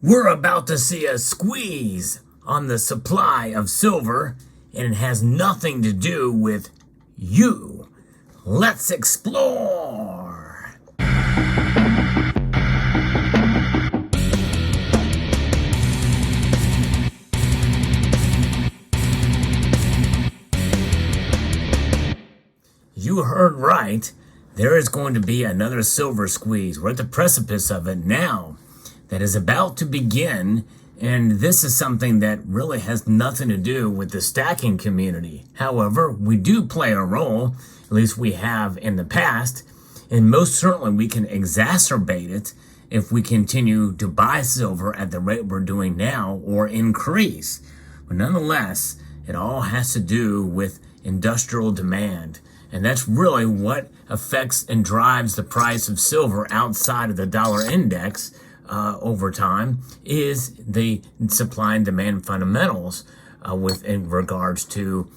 We're about to see a squeeze on the supply of silver, and it has nothing to do with you. Let's explore. You heard right. There is going to be another silver squeeze. We're at the precipice of it now. That is about to begin, and this is something that really has nothing to do with the stacking community. However, we do play a role, at least we have in the past, and most certainly we can exacerbate it if we continue to buy silver at the rate we're doing now or increase. But nonetheless, it all has to do with industrial demand. And that's really what affects and drives the price of silver outside of the dollar index over time, is the supply and demand fundamentals in regards to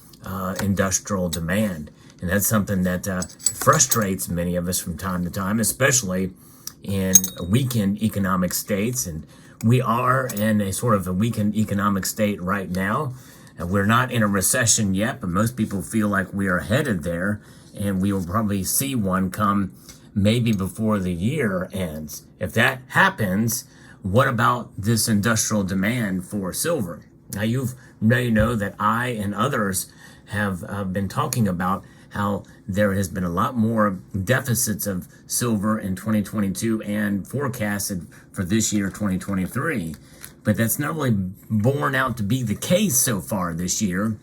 industrial demand. And that's something that frustrates many of us from time to time, especially in weakened economic states. And we are in a sort of a weakened economic state right now. We're not in a recession yet, but most people feel like we are headed there, and we will probably see one come maybe before the year ends. If that happens, what about this industrial demand for silver? Now, you know that I and others have been talking about how there has been a lot more deficits of silver in 2022 and forecasted for this year, 2023. But that's not really borne out to be the case so far this year,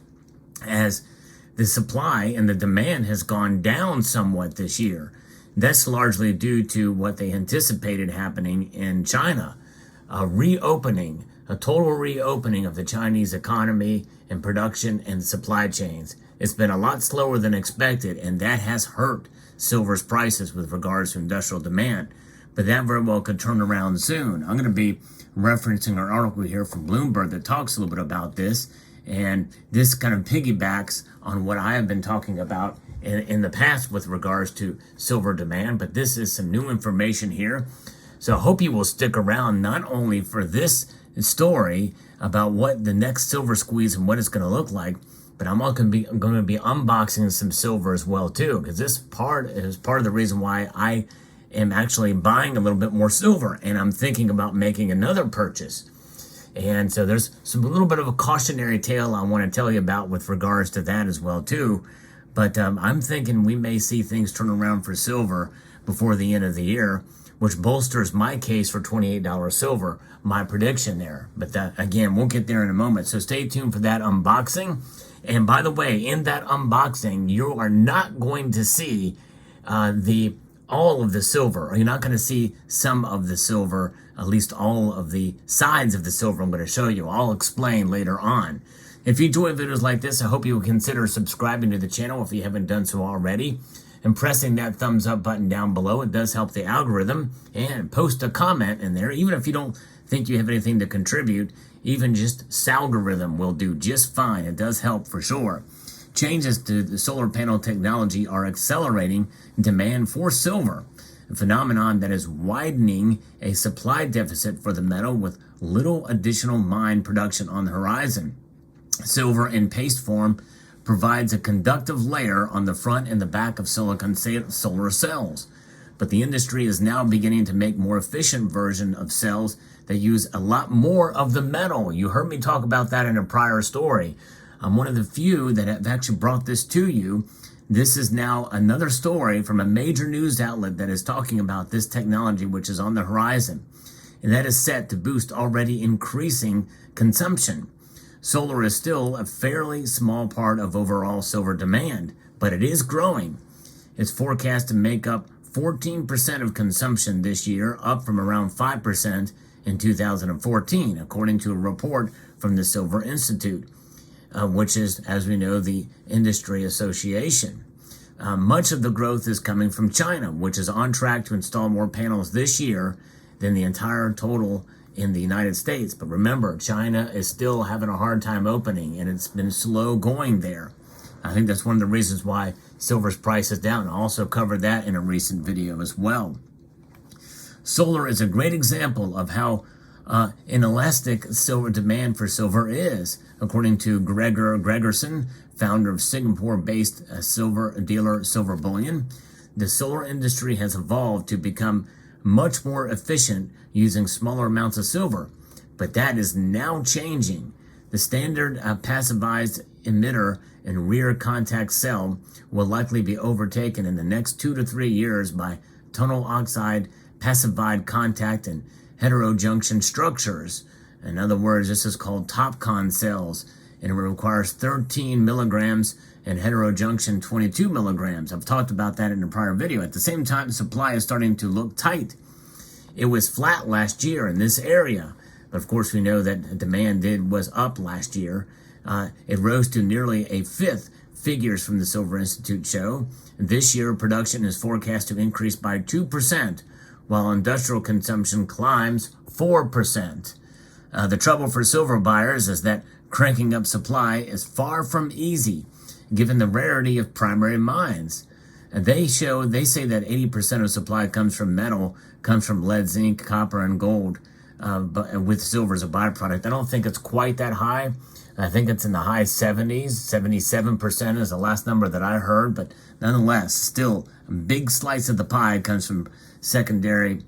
as the supply and the demand has gone down somewhat this year. That's largely due to what they anticipated happening in China. A total reopening of the Chinese economy and production and supply chains. It's been a lot slower than expected, and that has hurt silver's prices with regards to industrial demand. But that very well could turn around soon. I'm going to be referencing an article here from Bloomberg that talks a little bit about this, and this kind of piggybacks on what I have been talking about in the past with regards to silver demand, but this is some new information here. So I hope you will stick around not only for this story about what the next silver squeeze and what it's going to look like, but I'm going to be unboxing some silver as well too, because this part is part of the reason why I am actually buying a little bit more silver, and I'm thinking about making another purchase. And so there's a little bit of a cautionary tale I want to tell you about with regards to that as well too. But I'm thinking we may see things turn around for silver before the end of the year, which bolsters my case for $28 silver, my prediction there. But that, again, we'll get there in a moment. So stay tuned for that unboxing. And by the way, in that unboxing, you are not going to see all of the silver. Or you're not going to see some of the silver, at least all of the sides of the silver I'm going to show you. I'll explain later on. If you enjoy videos like this, I hope you will consider subscribing to the channel if you haven't done so already, and pressing that thumbs up button down below. It does help the algorithm. And post a comment in there, even if you don't think you have anything to contribute. Even just Salgorithm will do just fine. It does help for sure. Changes to the solar panel technology are accelerating demand for silver, a phenomenon that is widening a supply deficit for the metal with little additional mine production on the horizon. Silver in paste form provides a conductive layer on the front and the back of silicon solar cells. But the industry is now beginning to make more efficient version of cells that use a lot more of the metal. You heard me talk about that in a prior story. I'm one of the few that have actually brought this to you. This is now another story from a major news outlet that is talking about this technology, which is on the horizon. And that is set to boost already increasing consumption. Solar is still a fairly small part of overall silver demand, but it is growing. It's forecast to make up 14% of consumption this year, up from around 5% in 2014, according to a report from the Silver Institute, which is, as we know, the industry association. Much of the growth is coming from China, which is on track to install more panels this year than the entire total in the United States. But remember, China is still having a hard time opening, and it's been slow going there. I think that's one of the reasons why silver's price is down. I also covered that in a recent video as well. Solar is a great example of how inelastic silver demand for silver is. According to Gregor Gregerson, founder of Singapore-based silver dealer Silver Bullion, the silver industry has evolved to become much more efficient using smaller amounts of silver, but that is now changing. The standard passivized emitter and rear contact cell will likely be overtaken in the next 2 to 3 years by tunnel oxide, passivide contact, and heterojunction structures. In other words, this is called TOPCon cells, and it requires 13 milligrams and heterojunction 22 milligrams. I've talked about that in a prior video. At the same time, supply is starting to look tight. It was flat last year in this area, but of course we know that demand was up last year. It rose to nearly a fifth, figures from the Silver Institute show. This year, production is forecast to increase by 2%, while industrial consumption climbs 4%. The trouble for silver buyers is that cranking up supply is far from easy, given the rarity of primary mines. They say that 80% of supply comes from metal, comes from lead, zinc, copper, and gold, but with silver as a byproduct. I don't think it's quite that high. I think it's in the high 70s, 77% is the last number that I heard, but nonetheless, still a big slice of the pie comes from secondary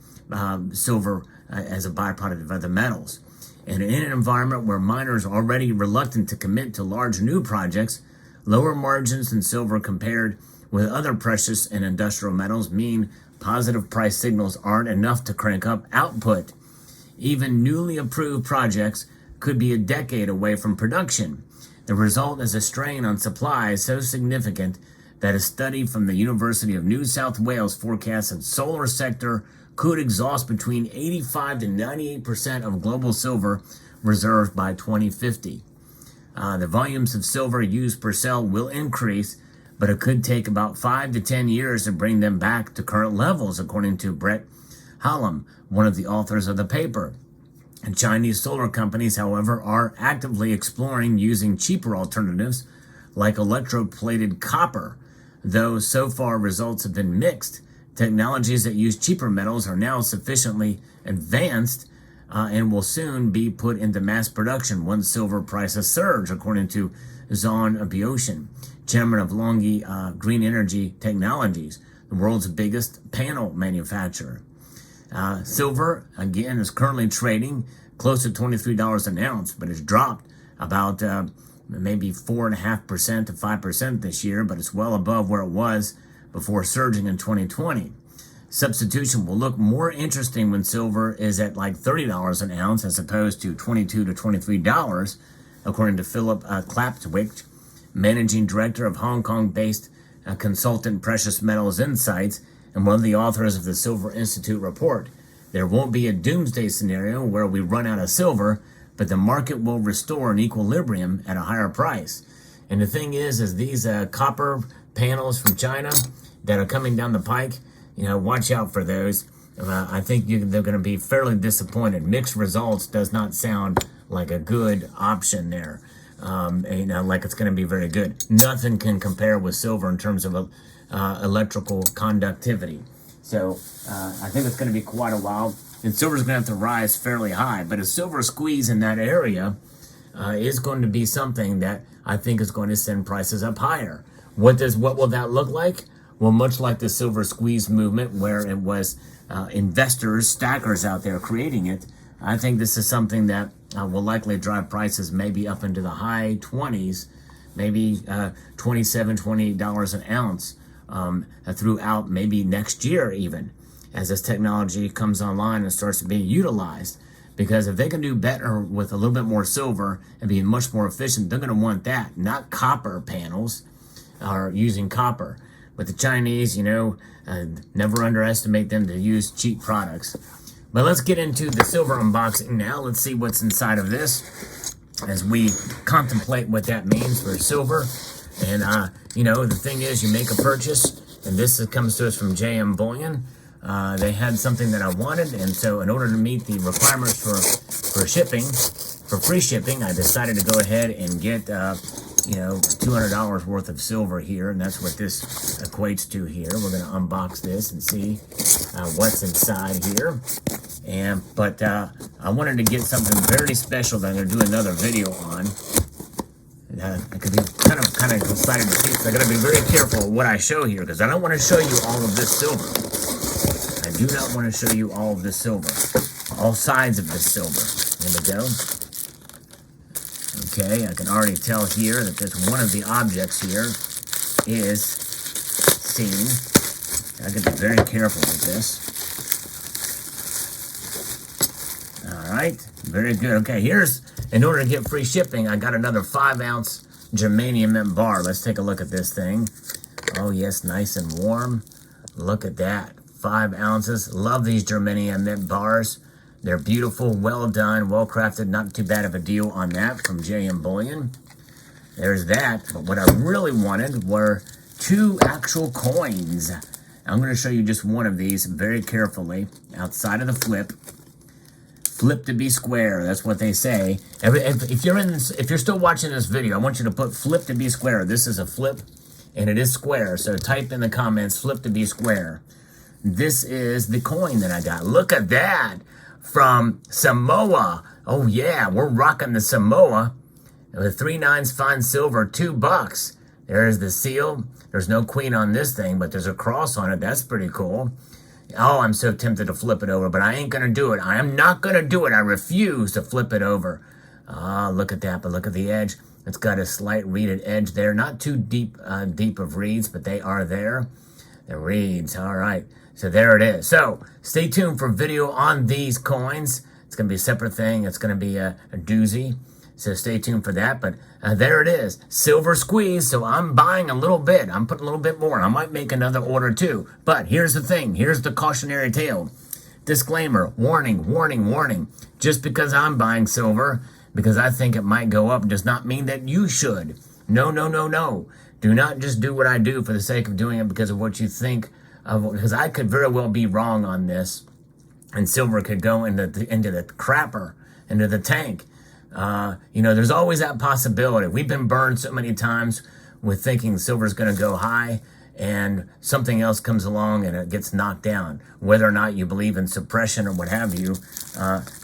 silver as a byproduct of other metals. And in an environment where miners are already reluctant to commit to large new projects, lower margins in silver compared with other precious and industrial metals mean positive price signals aren't enough to crank up output. Even newly approved projects could be a decade away from production. The result is a strain on supply so significant that a study from the University of New South Wales forecasts that the solar sector could exhaust between 85 to 98% of global silver reserves by 2050. The volumes of silver used per cell will increase, but it could take about 5 to 10 years to bring them back to current levels, according to Brett Hallam, one of the authors of the paper. And Chinese solar companies, however, are actively exploring using cheaper alternatives like electroplated copper, though so far results have been mixed. Technologies that use cheaper metals are now sufficiently advanced and will soon be put into mass production once silver prices surge, according to Zhang Bioshan, chairman of LONGi Green Energy Technologies, the world's biggest panel manufacturer. Silver, again, is currently trading close to $23 an ounce, but it's dropped about maybe 4.5% to 5% this year, but it's well above where it was before surging in 2020. Substitution will look more interesting when silver is at like $30 an ounce as opposed to $22 to $23, according to Philip Klaptwich, managing director of Hong Kong-based consultant Precious Metals Insights and one of the authors of the Silver Institute report. There won't be a doomsday scenario where we run out of silver, but the market will restore an equilibrium at a higher price. And the thing is these copper panels from China that are coming down the pike, watch out for those. I think they're going to be fairly disappointed. Mixed results does not sound like a good option there. Like it's going to be very good. Nothing can compare with silver in terms of electrical conductivity. So I think it's going to be quite a while. And silver's going to have to rise fairly high. But a silver squeeze in that area is going to be something that I think is going to send prices up higher. What will that look like? Well, much like the silver squeeze movement, where it was investors, stackers out there creating it, I think this is something that will likely drive prices maybe up into the high 20s, maybe $27, $28 an ounce throughout maybe next year even, as this technology comes online and starts to be utilized. Because if they can do better with a little bit more silver and be much more efficient, they're going to want that, not copper panels or using copper. But the Chinese, never underestimate them to use cheap products. But let's get into the silver unboxing now. Let's see what's inside of this as we contemplate what that means for silver. And, the thing is, you make a purchase, and this comes to us from JM Bullion. They had something that I wanted, and so in order to meet the requirements for shipping, for free shipping, I decided to go ahead and get, $200 worth of silver here, and that's what this equates to here. We're going to unbox this and see what's inside here. But I wanted to get something very special that I'm going to do another video on. I could be kind of excited to see, so I got to be very careful of what I show here, because I don't want to show you all of this silver. I do not want to show you all of this silver. All sides of this silver. There we go. Okay, I can already tell here that there's one of the objects here is seen. I got to be very careful with this. Alright, very good. Okay, here's, in order to get free shipping, I got another 5-ounce germanium mint bar. Let's take a look at this thing. Oh yes, nice and warm. Look at that. 5 ounces. Love these germanium mint bars. They're beautiful, well done, well crafted. Not too bad of a deal on that from JM Bullion. There's that. But what I really wanted were 2 actual coins. I'm going to show you just one of these very carefully. Outside of the flip. Flip to be square. That's what they say. If you're still watching this video, I want you to put flip to be square. This is a flip, and it is square. So type in the comments, flip to be square. This is the coin that I got. Look at that. From Samoa. Oh yeah, we're rocking the Samoa. With 3 9s fine silver, $2. There's the seal. There's no queen on this thing, but there's a cross on it. That's pretty cool. Oh, I'm so tempted to flip it over, but I ain't going to do it. I am not going to do it. I refuse to flip it over. Ah, look at that, but look at the edge. It's got a slight reeded edge there. Not too deep of reeds, but they are there. The reeds, all right. So there it is. So stay tuned for video on these coins. It's going to be a separate thing. It's going to be a doozy. So stay tuned for that. But there it is. Silver squeeze. So I'm buying a little bit. I'm putting a little bit more. I might make another order too. But here's the thing. Here's the cautionary tale. Disclaimer. Warning, warning, warning. Just because I'm buying silver, because I think it might go up, does not mean that you should. No, no, no, no. Do not just do what I do for the sake of doing it because of what you think. Because I could very well be wrong on this. And silver could go into the crapper, into the tank. You know, there's always that possibility. We've been burned so many times with thinking silver's going to go high and something else comes along and it gets knocked down. Whether or not you believe in suppression or what have you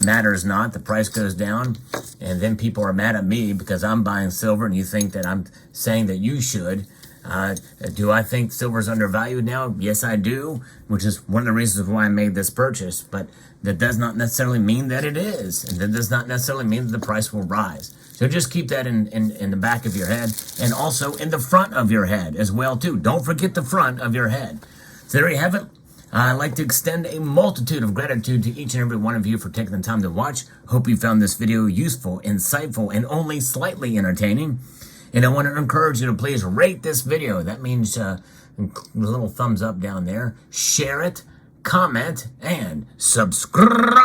matters not. The price goes down and then people are mad at me because I'm buying silver and you think that I'm saying that you should. Do I think silver's undervalued now? Yes, I do, which is one of the reasons why I made this purchase. But that does not necessarily mean that it is. And that does not necessarily mean that the price will rise. So just keep that in the back of your head and also in the front of your head as well, too. Don't forget the front of your head. So there you have it. I'd like to extend a multitude of gratitude to each and every one of you for taking the time to watch. Hope you found this video useful, insightful, and only slightly entertaining. And I want to encourage you to please rate this video. That means a little thumbs up down there. Share it, comment, and subscribe.